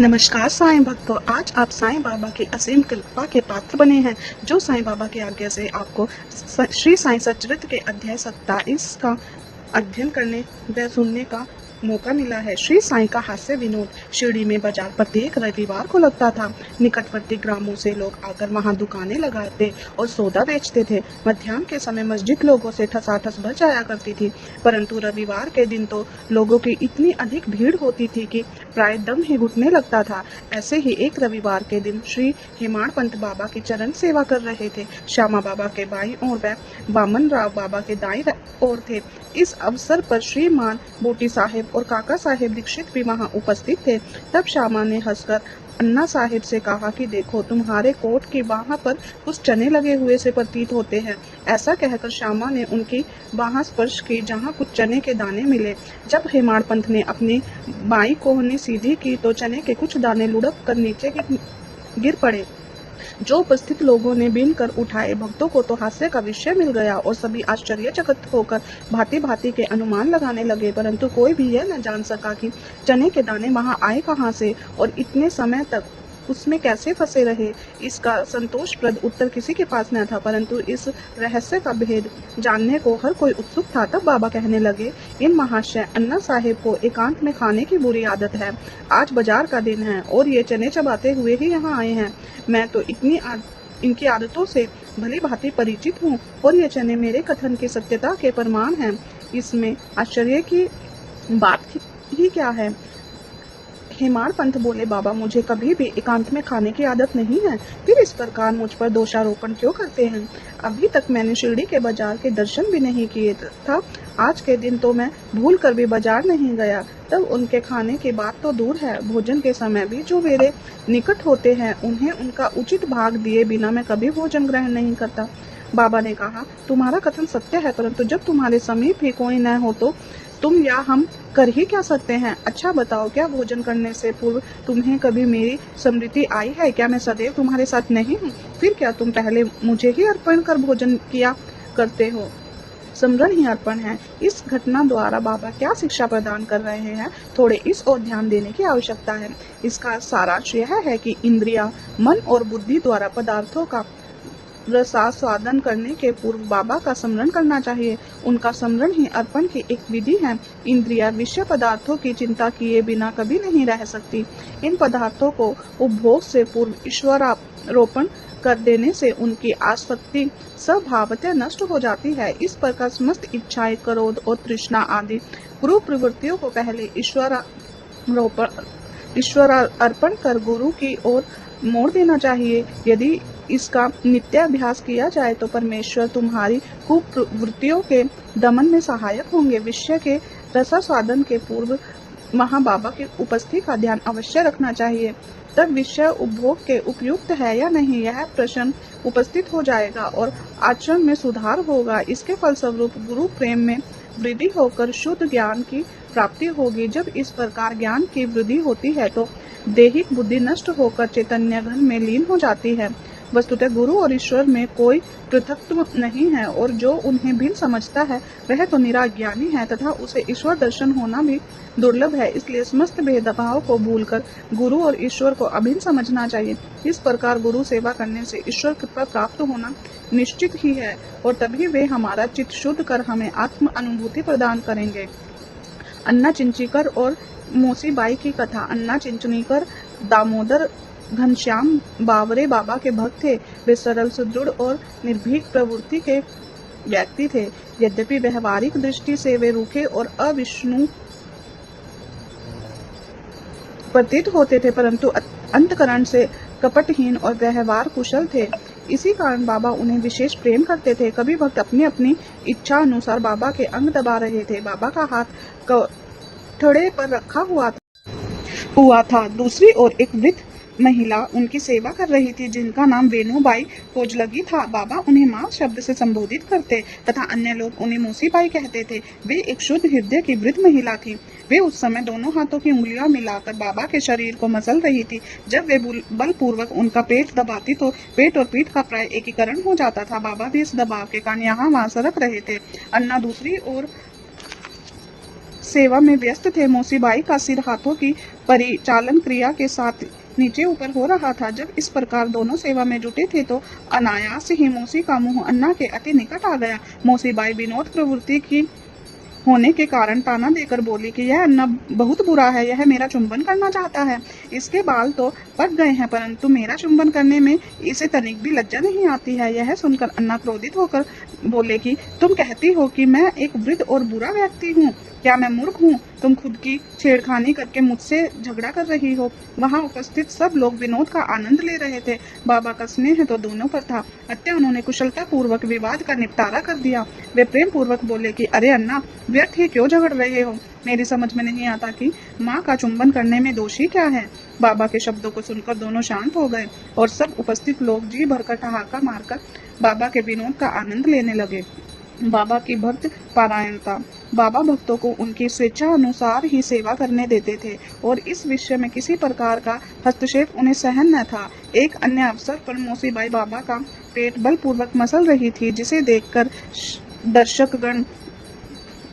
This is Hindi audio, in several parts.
नमस्कार साईं भक्तों, आज आप साईं बाबा की असीम कृपा के पात्र बने हैं। जो साईं बाबा की आज्ञा से आपको श्री साईं सच्चरित्र के अध्याय 27 का अध्ययन करने व सुनने का मौका मिला है। श्री साईं का हास्य विनोद शिरडी में बाजार प्रत्येक रविवार को लगता था। निकटवर्ती ग्रामों से लोग आकर वहां दुकानें लगाते और सौदा बेचते थे। मध्याह्न के समय मस्जिद लोगों से ठसाठस भर जाया करती थी, परंतु रविवार के दिन तो लोगों की इतनी अधिक भीड़ होती थी कि प्राय दम ही घुटने लगता था। ऐसे ही एक रविवार के दिन श्री हेमाड़ पंत बाबा की चरण सेवा कर रहे थे। श्यामा बाबा के बाईं ओर व बामन राव बाबा के दाईं ओर थे। इस अवसर पर श्रीमान बोटी साहेब और काका साहेब दीक्षित भी वहां उपस्थित थे। तब श्यामा ने हंसकर अन्ना साहिब से कहा कि देखो, तुम्हारे कोट की बाह पर कुछ चने लगे हुए से प्रतीत होते हैं। ऐसा कहकर श्यामा ने उनकी बाह स्पर्श की, जहां कुछ चने के दाने मिले। जब हेमाड़ पंत ने अपनी बाई कोहनी सीधी की तो चने के कुछ दाने लुढ़क कर नीचे गिर पड़े। जो उपस्थित लोगों ने बीन कर उठाए। भक्तों को तो हास्य का विषय मिल गया और सभी आश्चर्यचकित होकर भांति भांति के अनुमान लगाने लगे, परंतु कोई भी यह न जान सका कि चने के दाने वहां आए कहां से और इतने समय तक उसमें कैसे फंसे रहे। इसका संतोषप्रद उत्तर किसी के पास न था, परंतु इस रहस्य का भेद जानने को हर कोई उत्सुक था। तब बाबा कहने लगे, इन महाशय अन्ना साहेब को एकांत में खाने की बुरी आदत है। आज बाजार का दिन है और ये चने चबाते हुए ही यहाँ आए हैं। मैं तो इनकी आदतों से भली भांति परिचित हूँ और ये चने मेरे कथन की सत्यता के प्रमाण हैं। इसमें आश्चर्य की बात ही क्या है। हेमाड़ पंत बोले, बाबा मुझे कभी भी एकांत में खाने की आदत नहीं है, फिर इस प्रकार मुझ पर दोषारोपण क्यों करते हैं। अभी तक मैंने शिरडी के बाजार के दर्शन भी नहीं किए था। आज के दिन तो मैं भूल कर भी बाजार नहीं गया। तब उनके खाने की बात तो दूर है, भोजन के समय भी जो मेरे निकट होते हैं उन्हें उनका उचित भाग दिए बिना मैं कभी भोजन ग्रहण नहीं करता। बाबा ने कहा, तुम्हारा कथन सत्य है, परंतु जब तुम्हारे समीप ही कोई न हो तो तुम या हम कर ही क्या सकते हैं। अच्छा बताओ, क्या भोजन करने से पूर्व तुम्हें कभी मेरी स्मृति आई है? क्या मैं सदैव तुम्हारे साथ नहीं हूँ? फिर क्या तुम पहले मुझे ही अर्पण कर भोजन किया करते हो? स्मरण ही अर्पण है। इस घटना द्वारा बाबा क्या शिक्षा प्रदान कर रहे हैं, थोड़े इस ओर ध्यान देने की आवश्यकता है। इसका सारांश यह है कि इंद्रिया, मन और बुद्धि द्वारा पदार्थों का रसास्वादन करने के पूर्व बाबा का स्मरण करना चाहिए। उनका स्मरण ही अर्पण की एक विधि है। इंद्रिया विषय पदार्थों की चिंता किए बिना कभी नहीं रह सकती। इन पदार्थों को उपभोग से पूर्व ईश्वरारोपण कर देने से उनकी आसक्ति स्वभावतः नष्ट हो जाती है। इस प्रकार समस्त इच्छाएं, क्रोध और तृष्णा आदि क्रूर प्रवृत्तियों को पहले ईश्वर अर्पण कर गुरु की ओर मोड़ देना चाहिए। यदि इसका नित्याभ्यास किया जाए तो परमेश्वर तुम्हारी कुप्रवृत्तियों के दमन में सहायक होंगे। विषय के रसास्वादन के पूर्व वहाँ बाबा की उपस्थिति का ध्यान अवश्य रखना चाहिए। तब विषय उपभोग के उपयुक्त है या नहीं, यह प्रश्न उपस्थित हो जाएगा और आचरण में सुधार होगा। इसके फलस्वरूप गुरु प्रेम में वृद्धि होकर शुद्ध ज्ञान की प्राप्ति होगी। जब इस प्रकार ज्ञान की वृद्धि होती है तो दैहिक बुद्धि नष्ट होकर चैतन्य घन में लीन हो जाती है। वस्तुतः गुरु और ईश्वर में कोई पृथकत्व नहीं है और जो उन्हें भिन्न समझता है वह तो निराज्ञानी है तथा उसे ईश्वर दर्शन होना भी दुर्लभ है। इसलिए समस्त भेदभाव को भूलकर गुरु और ईश्वर को अभिन्न समझना चाहिए। इस प्रकार गुरु सेवा करने से ईश्वर कृपा प्राप्त होना निश्चित ही है और तभी वे हमारा चित्त शुद्ध कर हमें आत्म अनुभूति प्रदान करेंगे। अन्ना चिंचीकर और मोसीबाई की कथा। अन्ना चिंचनीकर दामोदर घनश्याम बावरे बाबा के भक्त थे। वे सरल, सुदृढ़ और निर्भीक प्रवृत्ति के व्यक्ति थे। यद्यपि व्यवहारिक दृष्टि से वे रूखे और अविष्णु प्रतीत होते थे, परंतु अंतकरण से कपटहीन और व्यवहार कुशल थे। इसी कारण बाबा उन्हें विशेष प्रेम करते थे। कभी भक्त अपनी अपनी इच्छा अनुसार बाबा के अंग दबा रहे थे। बाबा का हाथ कठड़े पर रखा हुआ था। दूसरी ओर एक वृद्ध महिला उनकी सेवा कर रही थी, जिनका नाम वेणुबाई कोजलगी था। बाबा उन्हें माँ शब्द से संबोधित करते तथा अन्य लोग उन्हें मोसीबाई कहते थे। वे एक शुद्ध हृदय की वृद्ध महिला थी। वे उस समय दोनों हाथों की उंगलियां मिलाकर बाबा के शरीर को मसल रही थी। जब वे बलपूर्वक उनका पेट दबाती तो पेट और पीठ का प्राय एकीकरण हो जाता था। बाबा भी इस दबाव के कारण यहाँ वहाँ सरक रहे थे। अन्ना दूसरी ओर सेवा में व्यस्त थे। मोसीबाई का सिर हाथों की परिचालन क्रिया के साथ नीचे ऊपर हो रहा था। जब इस प्रकार दोनों सेवा में जुटे थे तो अनायास ही मौसी का मुंह अन्ना के अति निकट आ गया। मौसी बाई विनोद प्रवृत्ति की होने के कारण ताना देकर बोली कि यह अन्ना बहुत बुरा है, यह मेरा चुंबन करना चाहता है। इसके बाल तो पक गए हैं, परंतु मेरा चुंबन करने में इसे तनिक भी लज्जा नहीं आती है। यह सुनकर अन्ना क्रोधित होकर बोले कि तुम कहती हो कि मैं एक वृद्ध और बुरा व्यक्ति हूँ, क्या मैं मूर्ख हूँ? तुम खुद की छेड़खानी करके मुझसे झगड़ा कर रही हो। वहां उपस्थित सब लोग विनोद का आनंद ले रहे थे। बाबा का स्नेह तो दोनों पर था, अतः उन्होंने कुशलता पूर्वक विवाद का निपटारा कर दिया। वे प्रेम पूर्वक बोले कि अरे अन्ना, व्यर्थ ही क्यों झगड़ रहे हो? मेरी समझ में नहीं आता कि माँ का चुंबन करने में दोषी क्या है। बाबा के शब्दों को सुनकर दोनों शांत हो गए और सब उपस्थित लोग जी भरकर ठहाका मारकर बाबा के विनोद का आनंद लेने लगे। बाबा की भक्त पारायणता। बाबा भक्तों को उनकी स्वेच्छा अनुसार ही सेवा करने देते थे और इस विषय में किसी प्रकार का हस्तक्षेप उन्हें सहन न था। एक अन्य अवसर पर मौसीबाई बाबा का पेट बलपूर्वक मसल रही थी, जिसे देखकर दर्शकगण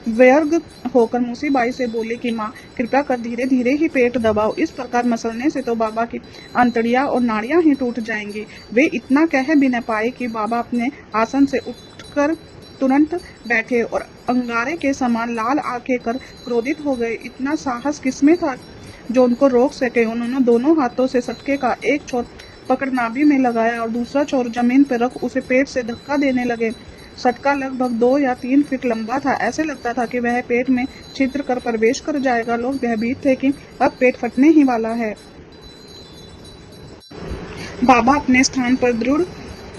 व्यर्ग होकर मौसीबाई से बोले कि माँ, कृपया कर धीरे धीरे ही पेट दबाओ, इस प्रकार मसलने से तो बाबा की अंतड़ियां और नाड़ियां ही टूट जाएंगी। वे इतना कह भी न पाए कि बाबा अपने आसन से उठकर तुरंत बैठे और अंगारे के समान लाल आंखें कर क्रोधित हो गए। इतना साहस किसमें था जो उनको रोक सके? उन्होंने दोनों हाथों से सटके का एक छोर पकड़ नाभि में लगाया और दूसरा छोर जमीन पर रख उसे पेट से धक्का देने लगे। सटका लगभग 2 या 3 फीट लंबा था। ऐसे लगता था कि वह पेट में छिद्र कर प्रवेश कर जाएगा। लोग भयभीत थे कि अब पेट फटने ही वाला है। बाबा अपने स्थान पर दृढ़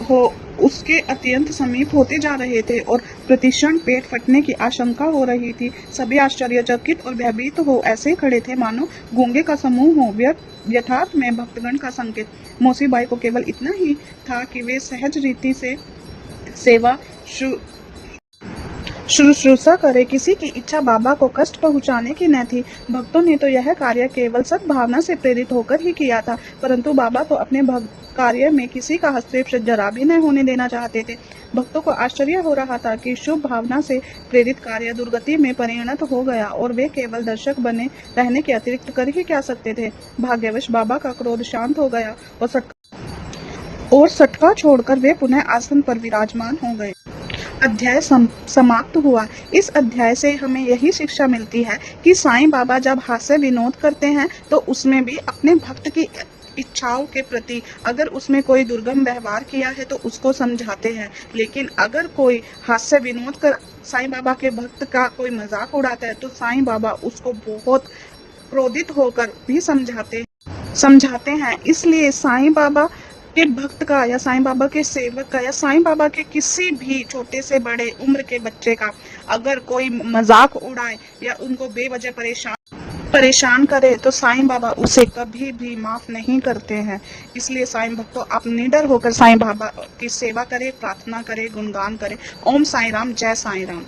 हो उसके अत्यंत समीप होते जा रहे थे और प्रतिक्षण पेट फटने की आशंका हो रही थी। सभी आश्चर्यचकित और भयभीत हो ऐसे खड़े थे मानो गूंगे का समूह हो। यथार्थ में भक्तगण का संकेत। मौसीबाई को केवल इतना ही था कि वे सहज रीति से सेवा शुश्रूषा करे, किसी की इच्छा बाबा को कष्ट पहुंचाने की न थी। भक्तों ने तो यह कार्य केवल सद्भावना से प्रेरित होकर ही किया था, परंतु बाबा तो अपने कार्य में किसी का हस्तक्षेप जरा भी न होने देना चाहते थे। भक्तों को आश्चर्य हो रहा था कि शुभ भावना से प्रेरित कार्य दुर्गति में परिणत हो गया और वे केवल दर्शक बने रहने के अतिरिक्त कर ही क्या सकते थे। भाग्यवश बाबा का क्रोध शांत हो गया और सटका छोड़कर वे पुनः आसन पर विराजमान हो गए। अध्याय समाप्त हुआ। इस अध्याय से हमें यही शिक्षा मिलती है कि साईं बाबा जब हास्य विनोद करते हैं तो उसमें भी अपने भक्त की इच्छाओं के प्रति अगर उसमें कोई दुर्गम व्यवहार किया है तो उसको समझाते हैं, लेकिन अगर कोई हास्य विनोद कर साईं बाबा के भक्त का कोई मजाक उड़ाता है तो साईं बाबा उसको बहुत क्रोधित होकर भी समझाते हैं। इसलिए साईं बाबा के भक्त का या साईं बाबा के सेवक का या साईं बाबा के किसी भी छोटे से बड़े उम्र के बच्चे का अगर कोई मजाक उड़ाए या उनको बेवजह परेशान करे तो साईं बाबा उसे कभी भी माफ नहीं करते हैं। इसलिए साईं भक्तों, आप निडर होकर साईं बाबा की सेवा करें, प्रार्थना करें, गुणगान करें। ओम साईं राम, जय साईं राम।